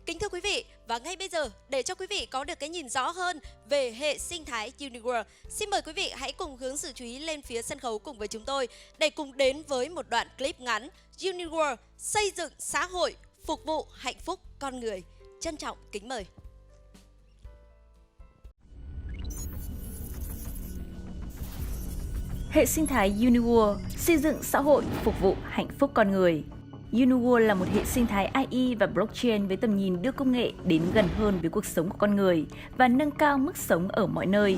Kính thưa quý vị, và ngay bây giờ để cho quý vị có được cái nhìn rõ hơn về hệ sinh thái Uniworld, xin mời quý vị hãy cùng hướng sự chú ý lên phía sân khấu cùng với chúng tôi để cùng đến với một đoạn clip ngắn Uniworld xây dựng xã hội, phục vụ hạnh phúc con người. Trân trọng kính mời. Hệ sinh thái Uniworld xây dựng xã hội, phục vụ hạnh phúc con người. Uniworld là một hệ sinh thái AI và blockchain với tầm nhìn đưa công nghệ đến gần hơn với cuộc sống của con người và nâng cao mức sống ở mọi nơi.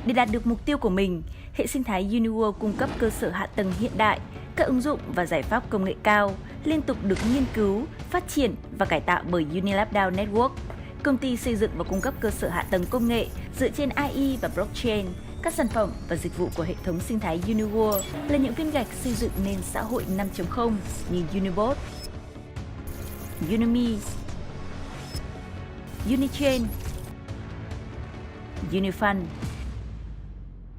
Để đạt được mục tiêu của mình, hệ sinh thái Uniworld cung cấp cơ sở hạ tầng hiện đại, các ứng dụng và giải pháp công nghệ cao liên tục được nghiên cứu, phát triển và cải tạo bởi Unilab DAO Network, công ty xây dựng và cung cấp cơ sở hạ tầng công nghệ dựa trên AI và blockchain. Các sản phẩm và dịch vụ của hệ thống sinh thái Uniworld là những viên gạch xây dựng nên xã hội 5.0 như Unibot, Unimi, Unichain, Unifund.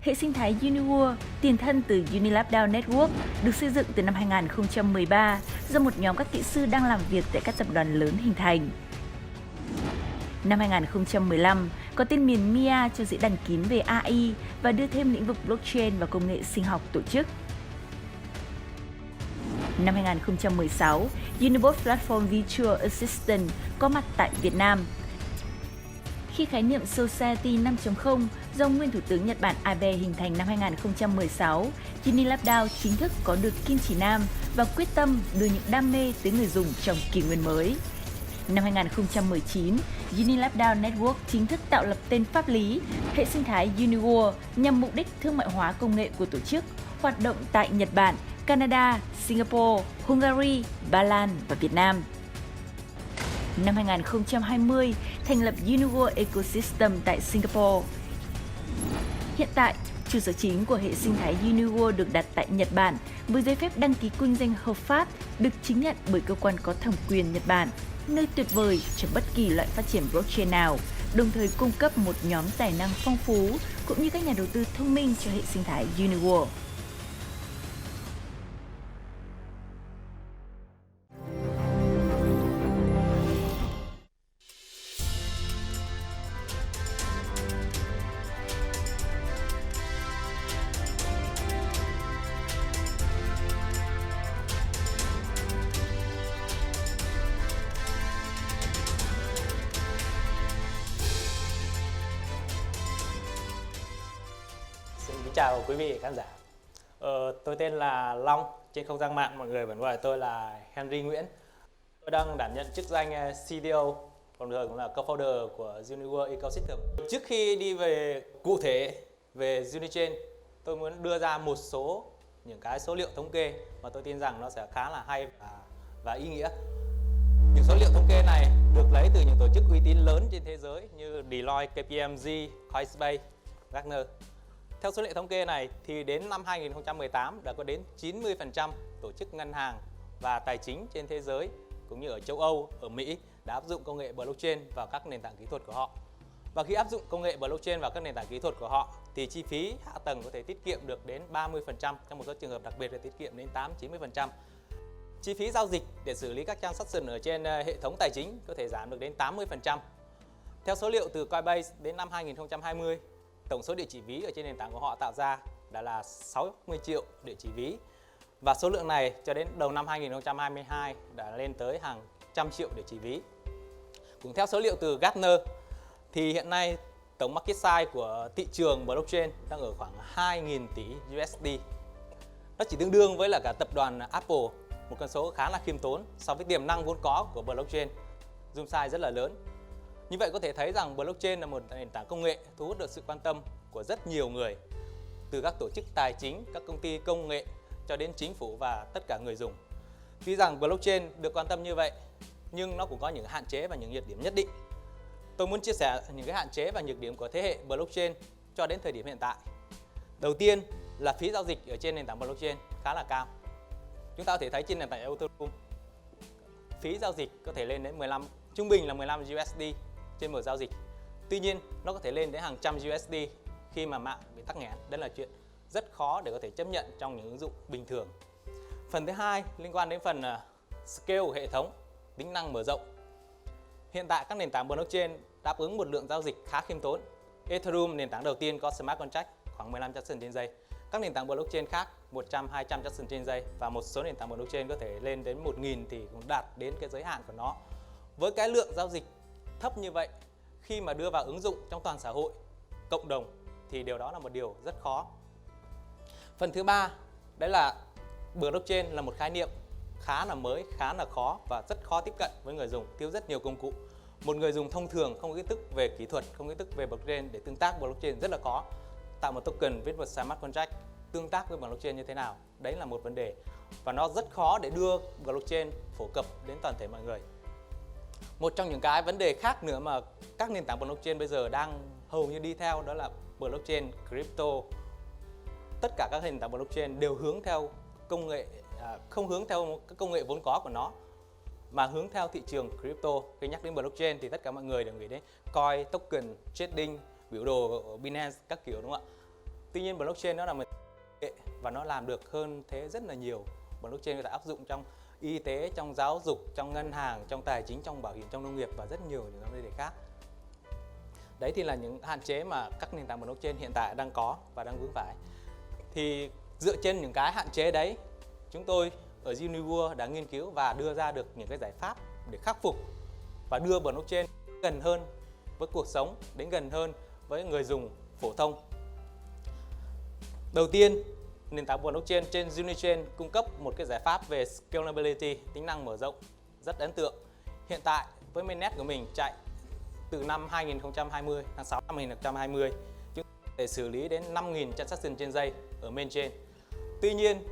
Hệ sinh thái Uniworld, tiền thân từ Unilab DAO Network, được xây dựng từ năm 2013 do một nhóm các kỹ sư đang làm việc tại các tập đoàn lớn hình thành. Năm 2015, có tên miền MIA cho diễn đàn kín về AI và đưa thêm lĩnh vực blockchain và công nghệ sinh học tổ chức. Năm 2016, Unibot Platform Virtual Assistant có mặt tại Việt Nam. Khi khái niệm Society 5.0 do nguyên Thủ tướng Nhật Bản Abe hình thành năm 2016, Unilab DAO chính thức có được kim chỉ nam và quyết tâm đưa những đam mê tới người dùng trong kỷ nguyên mới. Năm 2019, Unilab DAO Network chính thức tạo lập tên pháp lý hệ sinh thái Uniworld nhằm mục đích thương mại hóa công nghệ của tổ chức, hoạt động tại Nhật Bản, Canada, Singapore, Hungary, Ba Lan và Việt Nam. Năm 2020, thành lập Uniworld Ecosystem tại Singapore. Hiện tại, trụ sở chính của hệ sinh thái Uniworld được đặt tại Nhật Bản với giấy phép đăng ký kinh doanh hợp pháp được chứng nhận bởi cơ quan có thẩm quyền Nhật Bản, nơi tuyệt vời cho bất kỳ loại phát triển blockchain nào, đồng thời cung cấp một nhóm tài năng phong phú cũng như các nhà đầu tư thông minh cho hệ sinh thái Uniworld. Xin chào quý vị khán giả. Tôi tên là Long, trên không gian mạng mọi người vẫn gọi tôi là Henry Nguyễn. Tôi đang đảm nhận chức danh CTO, đồng thời cũng là co-founder của Uniworld Ecosystem. Trước khi đi về cụ thể về Unichain, tôi muốn đưa ra một số những cái số liệu thống kê mà tôi tin rằng nó sẽ khá là hay và ý nghĩa. Những số liệu thống kê này được lấy từ những tổ chức uy tín lớn trên thế giới như Deloitte, KPMG, Coinbase, Gartner. Theo số liệu thống kê này thì đến năm 2018 đã có đến 90% tổ chức ngân hàng và tài chính trên thế giới cũng như ở châu Âu, ở Mỹ đã áp dụng công nghệ blockchain vào các nền tảng kỹ thuật của họ. Và khi áp dụng công nghệ blockchain vào các nền tảng kỹ thuật của họ thì chi phí hạ tầng có thể tiết kiệm được đến 30%, trong một số trường hợp đặc biệt là tiết kiệm đến 8-90%. Chi phí giao dịch để xử lý các transaction ở trên hệ thống tài chính có thể giảm được đến 80%. Theo số liệu từ Coinbase đến năm 2020, tổng số địa chỉ ví ở trên nền tảng của họ tạo ra đã là 60 triệu địa chỉ ví. Và số lượng này cho đến đầu năm 2022 đã lên tới hàng trăm triệu địa chỉ ví. Cũng theo số liệu từ Gartner thì hiện nay tổng market size của thị trường blockchain đang ở khoảng 2.000 tỷ USD. Nó chỉ tương đương với là cả tập đoàn Apple, một con số khá là khiêm tốn so với tiềm năng vốn có của blockchain. Zoom size rất là lớn. Như vậy có thể thấy rằng blockchain là một nền tảng công nghệ thu hút được sự quan tâm của rất nhiều người, từ các tổ chức tài chính, các công ty công nghệ cho đến chính phủ và tất cả người dùng. Tuy rằng blockchain được quan tâm như vậy, nhưng nó cũng có những hạn chế và những nhược điểm nhất định. Tôi muốn chia sẻ những cái hạn chế và nhược điểm của thế hệ blockchain cho đến thời điểm hiện tại. Đầu tiên là phí giao dịch ở trên nền tảng blockchain khá là cao. Chúng ta có thể thấy trên nền tảng Ethereum, phí giao dịch có thể lên đến trung bình là 15 USD trên một giao dịch. Tuy nhiên, nó có thể lên đến hàng trăm USD khi mà mạng bị tắc nghẽn. Đây là chuyện rất khó để có thể chấp nhận trong những ứng dụng bình thường. Phần thứ hai liên quan đến phần scale của hệ thống, tính năng mở rộng. Hiện tại các nền tảng blockchain đáp ứng một lượng giao dịch khá khiêm tốn. Ethereum, nền tảng đầu tiên có smart contract khoảng 15 transaction trên giây. Các nền tảng blockchain khác 100-200 transaction trên giây, và một số nền tảng blockchain có thể lên đến 1000 thì cũng đạt đến cái giới hạn của nó. Với cái lượng giao dịch thấp như vậy, khi mà đưa vào ứng dụng trong toàn xã hội, cộng đồng thì điều đó là một điều rất khó. Phần thứ ba, đấy là blockchain là một khái niệm khá là mới, khá là khó và rất khó tiếp cận với người dùng, thiếu rất nhiều công cụ. Một người dùng thông thường không có kiến thức về kỹ thuật, không có kiến thức về blockchain để tương tác blockchain rất là khó. Tạo một token, viết một smart contract, tương tác với blockchain như thế nào? Đấy là một vấn đề và nó rất khó để đưa blockchain phổ cập đến toàn thể mọi người. Một trong những cái vấn đề khác nữa mà các nền tảng blockchain bây giờ đang hầu như đi theo, đó là blockchain crypto. Tất cả các nền tảng blockchain đều hướng theo công nghệ, không hướng theo các công nghệ vốn có của nó, mà hướng theo thị trường crypto. Khi nhắc đến blockchain thì tất cả mọi người đều nghĩ đến coin, token, trading, biểu đồ Binance các kiểu, đúng không ạ? Tuy nhiên blockchain nó là một và nó làm được hơn thế rất là nhiều. Blockchain người ta áp dụng trong y tế, trong giáo dục, trong ngân hàng, trong tài chính, trong bảo hiểm, trong nông nghiệp và rất nhiều những vấn đề khác. Đấy thì là những hạn chế mà các nền tảng blockchain hiện tại đang có và đang vướng phải. Thì dựa trên những cái hạn chế đấy, chúng tôi ở Uniworld đã nghiên cứu và đưa ra được những cái giải pháp để khắc phục và đưa blockchain gần hơn với cuộc sống, đến gần hơn với người dùng phổ thông. Đầu tiên, nền tảng blockchain trên Unichain cung cấp một cái giải pháp về scalability, tính năng mở rộng rất ấn tượng. Hiện tại với mainnet của mình chạy từ năm 2020, tháng 6 năm 2020, chúng ta có thể xử lý đến 5.000 transaction trên giây ở main chain. Tuy nhiên,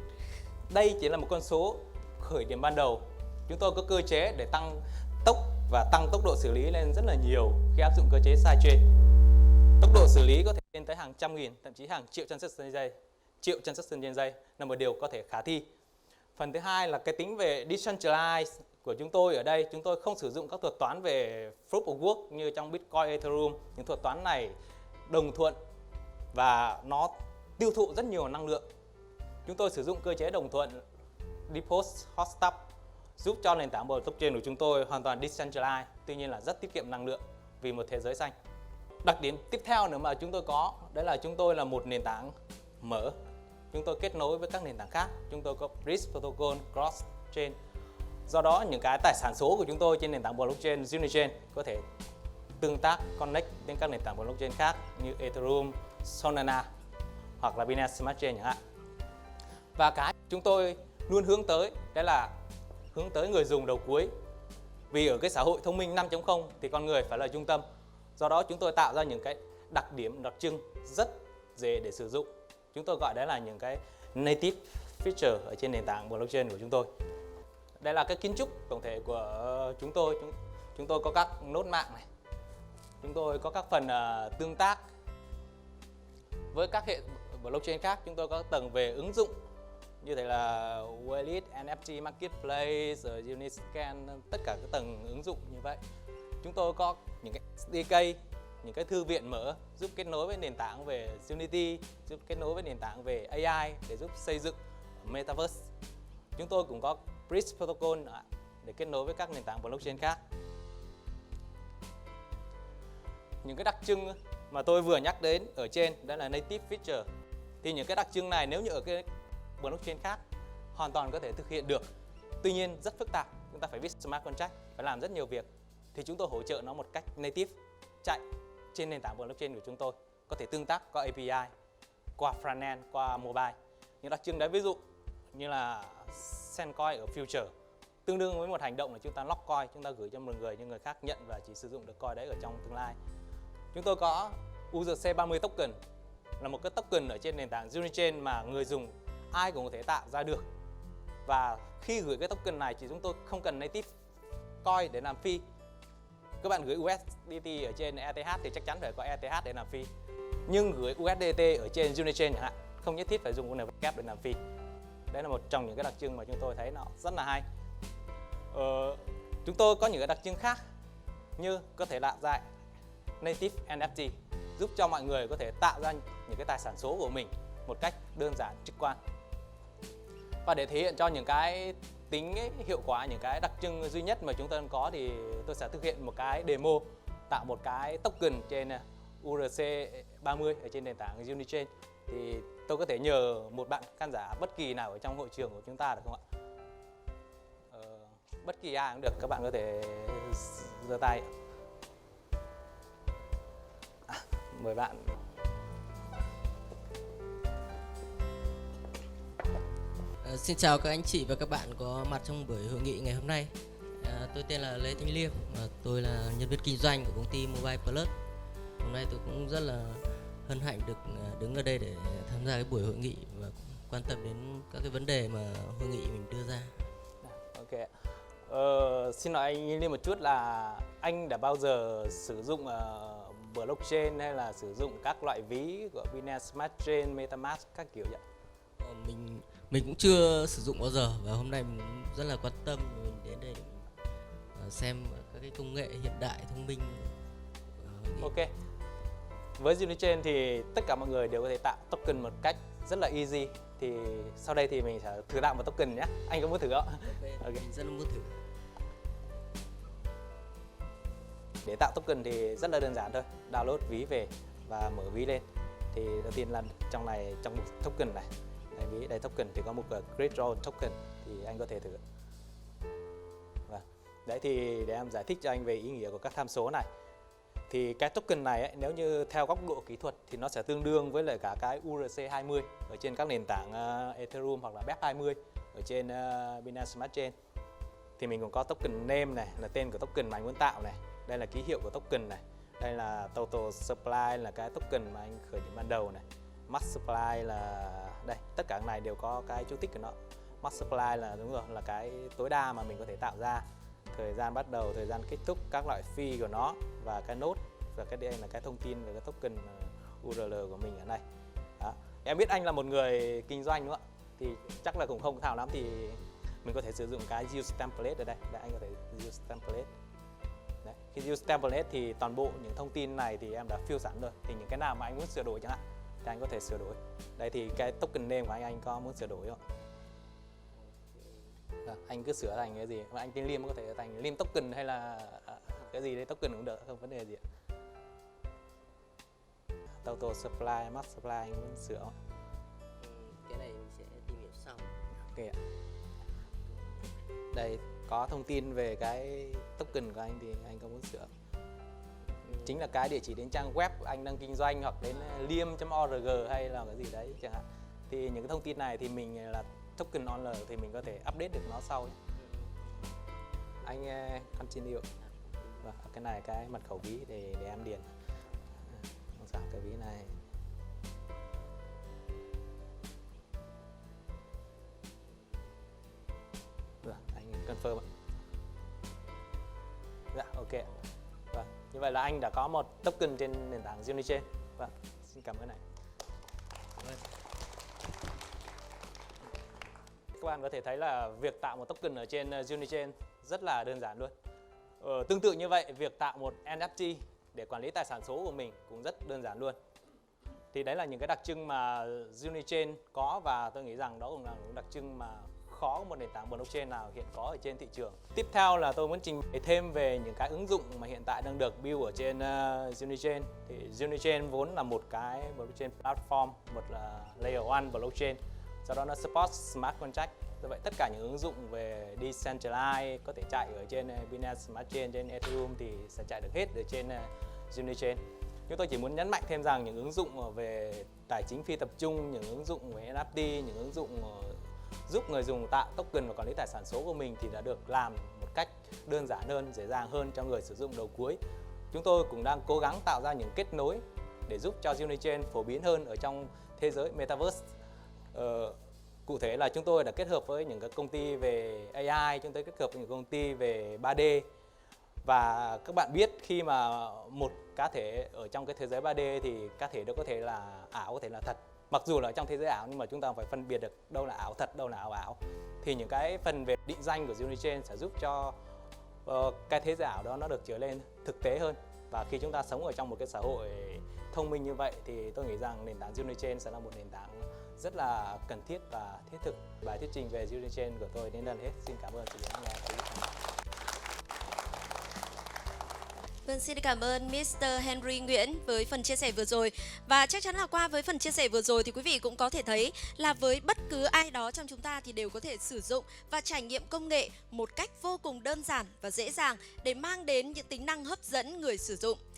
đây chỉ là một con số khởi điểm ban đầu. Chúng tôi có cơ chế để tăng tốc và tăng tốc độ xử lý lên rất là nhiều khi áp dụng cơ chế sidechain. Tốc độ xử lý có thể lên tới hàng trăm nghìn, thậm chí hàng triệu transaction trên giây. Triệu transaction trên giây là một điều có thể khả thi. Phần thứ hai là cái tính về decentralized của chúng tôi ở đây. Chúng tôi không sử dụng các thuật toán về proof of work như trong Bitcoin, Ethereum. Những thuật toán này đồng thuận và nó tiêu thụ rất nhiều năng lượng. Chúng tôi sử dụng cơ chế đồng thuận Deposit Hot Stop giúp cho nền tảng blockchain của chúng tôi hoàn toàn decentralized, tuy nhiên là rất tiết kiệm năng lượng vì một thế giới xanh. Đặc điểm tiếp theo nữa mà chúng tôi có, đấy là chúng tôi là một nền tảng mở. Chúng tôi kết nối với các nền tảng khác. Chúng tôi có Bridge Protocol, Cross Chain. Do đó những cái tài sản số của chúng tôi trên nền tảng blockchain Unichain có thể tương tác, connect đến các nền tảng blockchain khác như Ethereum, Solana hoặc là Binance Smart Chain chẳng hạn. Và cái chúng tôi luôn hướng tới đấy là hướng tới người dùng đầu cuối. Vì ở cái xã hội thông minh 5.0 thì con người phải là trung tâm. Do đó chúng tôi tạo ra những cái đặc điểm, đặc trưng rất dễ để sử dụng. Chúng tôi gọi đấy là những cái native feature ở trên nền tảng blockchain của chúng tôi. Đây là cái kiến trúc tổng thể của chúng tôi. Chúng tôi có các nốt mạng này. Chúng tôi có các phần tương tác với các hệ blockchain khác. Chúng tôi có tầng về ứng dụng như thế là Wallet, NFT, Marketplace, Uniscan, tất cả các tầng ứng dụng như vậy. Chúng tôi có những cái SDK, những cái thư viện mở giúp kết nối với nền tảng về Unity, giúp kết nối với nền tảng về AI để giúp xây dựng Metaverse. Chúng tôi cũng có Bridge Protocol để kết nối với các nền tảng blockchain khác. Những cái đặc trưng mà tôi vừa nhắc đến ở trên đó là native feature. Thì những cái đặc trưng này nếu như ở cái blockchain khác hoàn toàn có thể thực hiện được. Tuy nhiên rất phức tạp, chúng ta phải viết smart contract, phải làm rất nhiều việc. Thì chúng tôi hỗ trợ nó một cách native, chạy trên nền tảng blockchain của chúng tôi, có thể tương tác qua API, qua frontend, qua mobile. Những đặc trưng đấy ví dụ như là send coin ở future, tương đương với một hành động là chúng ta lock coin, chúng ta gửi cho một người nhưng người khác nhận và chỉ sử dụng được coin đấy ở trong tương lai. Chúng tôi có USDC30 token, là một cái token ở trên nền tảng Unichain mà người dùng ai cũng có thể tạo ra được. Và khi gửi cái token này thì chúng tôi không cần native coin để làm fee. Các bạn gửi USDT ở trên ETH thì chắc chắn phải có ETH để làm fee. Nhưng gửi USDT ở trên Unichain chẳng hạn, không nhất thiết phải dùng UNVK để làm fee. Đấy là một trong những cái đặc trưng mà chúng tôi thấy nó rất là hay. Chúng tôi có những cái đặc trưng khác như có thể tạo ra native NFT, giúp cho mọi người có thể tạo ra những cái tài sản số của mình một cách đơn giản, trực quan. Và để thể hiện cho những cái tính hiệu quả, những cái đặc trưng duy nhất mà chúng ta có thì tôi sẽ thực hiện một cái demo tạo một cái token trên URC30 ở trên nền tảng Unichain. Thì tôi có thể nhờ một bạn khán giả bất kỳ nào ở trong hội trường của chúng ta được không ạ? Bất kỳ ai cũng được, các bạn có thể giơ tay. Mời bạn. Xin chào các anh chị và các bạn có mặt trong buổi hội nghị ngày hôm nay. Tôi tên là Lê Thanh Liêm và tôi là nhân viên kinh doanh của công ty Mobile Plus. Hôm nay tôi cũng rất là hân hạnh được đứng ở đây để tham gia cái buổi hội nghị và quan tâm đến các cái vấn đề mà hội nghị mình đưa ra. Ok. Xin hỏi anh Liêm một chút là anh đã bao giờ sử dụng blockchain hay là sử dụng các loại ví của Binance Smart Chain, MetaMask các kiểu vậy? Mình cũng chưa sử dụng bao giờ và hôm nay mình cũng rất là quan tâm, mình đến đây để mình xem các cái công nghệ hiện đại thông minh. Ok. Với Unichain thì tất cả mọi người đều có thể tạo token một cách rất là easy. Thì sau đây thì mình sẽ thử tạo một token nhé. Anh có muốn thử không? Okay. Mình rất là muốn thử. Để tạo token thì rất là đơn giản thôi. Download ví về và mở ví lên. Thì đầu tiên là trong mục token này, đây token thì có một Create Draw token thì anh có thể thử. Và đấy thì để em giải thích cho anh về ý nghĩa của các tham số này. Thì cái token này ấy, nếu như theo góc độ kỹ thuật thì nó sẽ tương đương với lại cả cái URC20 ở trên các nền tảng Ethereum hoặc là BEP20 ở trên Binance Smart Chain. Thì mình cũng có token name này, là tên của token mà anh muốn tạo này. Đây là ký hiệu của token này. Đây là total supply là cái token mà anh khởi điểm ban đầu này. Max supply là đây, tất cả cái này đều có cái chú thích của nó. Max supply là đúng rồi, là cái tối đa mà mình có thể tạo ra. Thời gian bắt đầu, thời gian kết thúc, các loại fee của nó và cái node, và cái đây là cái thông tin về cái token URL của mình ở đây. Đó. Em biết anh là một người kinh doanh đúng không ạ? Thì chắc là cũng không thạo lắm thì mình có thể sử dụng cái use template ở đây. Đây, anh có thể use template. Đấy. Khi use template thì toàn bộ những thông tin này thì em đã fill sẵn rồi. Thì những cái nào mà anh muốn sửa đổi chẳng hạn thì anh có thể sửa đổi. Đây thì cái token name của anh có muốn sửa đổi không ạ? Anh cứ sửa thành cái gì mà anh tên Liêm có thể thành Liêm token hay là cái gì đấy token cũng được, không vấn đề gì ạ. Total supply, max supply anh muốn sửa không? Cái này mình sẽ tìm hiểu sau. Ok ạ. Đây có thông tin về cái token của anh thì anh có muốn sửa. Chính là cái địa chỉ đến trang web anh đang kinh doanh hoặc đến liêm.org hay là cái gì đấy chẳng hạn. Thì những cái thông tin này thì mình là token owner thì mình có thể update được nó sau nhé. Anh continue. Và cái này cái mật khẩu ví để em điền. Không sao, cái ví này. Rồi, anh confirm ạ. Dạ, ok. Và như vậy là anh đã có một token trên nền tảng Unichain. Và xin cảm ơn anh. Các bạn có thể thấy là việc tạo một token ở trên Unichain rất là đơn giản luôn. Tương tự như vậy, việc tạo một NFT để quản lý tài sản số của mình cũng rất đơn giản luôn. Thì đấy là những cái đặc trưng mà Unichain có và tôi nghĩ rằng đó cũng là những đặc trưng mà khó có một nền tảng blockchain nào hiện có ở trên thị trường. Tiếp theo là tôi muốn trình bày thêm về những cái ứng dụng mà hiện tại đang được build ở trên Unichain. Thì Unichain vốn là một cái blockchain platform, một là layer 1 blockchain. Do đó nó support smart contract. Do vậy tất cả những ứng dụng về decentralized có thể chạy ở trên Binance Smart Chain, trên Ethereum thì sẽ chạy được hết ở trên Unichain. Nhưng tôi chỉ muốn nhấn mạnh thêm rằng những ứng dụng về tài chính phi tập trung, những ứng dụng về NFT, những ứng dụng giúp người dùng tạo token và quản lý tài sản số của mình thì đã được làm một cách đơn giản hơn, dễ dàng hơn cho người sử dụng đầu cuối. Chúng tôi cũng đang cố gắng tạo ra những kết nối để giúp cho Unichain phổ biến hơn ở trong thế giới Metaverse. Cụ thể là chúng tôi đã kết hợp với những cái công ty về AI, chúng tôi kết hợp với những công ty về 3D. Và các bạn biết khi mà một cá thể ở trong cái thế giới 3D thì cá thể đó có thể là ảo, có thể là thật. Mặc dù là trong thế giới ảo nhưng mà chúng ta phải phân biệt được đâu là ảo thật, đâu là ảo. Thì những cái phần về định danh của Unichain sẽ giúp cho cái thế giới ảo đó nó được trở lên thực tế hơn. Và khi chúng ta sống ở trong một cái xã hội thông minh như vậy thì tôi nghĩ rằng nền tảng Unichain sẽ là một nền tảng rất là cần thiết và thiết thực. Bài thuyết trình về Unichain của tôi đến đây là hết. Xin cảm ơn sự lắng nghe của quý vị. Vâng, xin cảm ơn Mr. Henry Nguyễn với phần chia sẻ vừa rồi. Và chắc chắn là qua với phần chia sẻ vừa rồi thì quý vị cũng có thể thấy là với bất cứ ai đó trong chúng ta thì đều có thể sử dụng và trải nghiệm công nghệ một cách vô cùng đơn giản và dễ dàng để mang đến những tính năng hấp dẫn người sử dụng.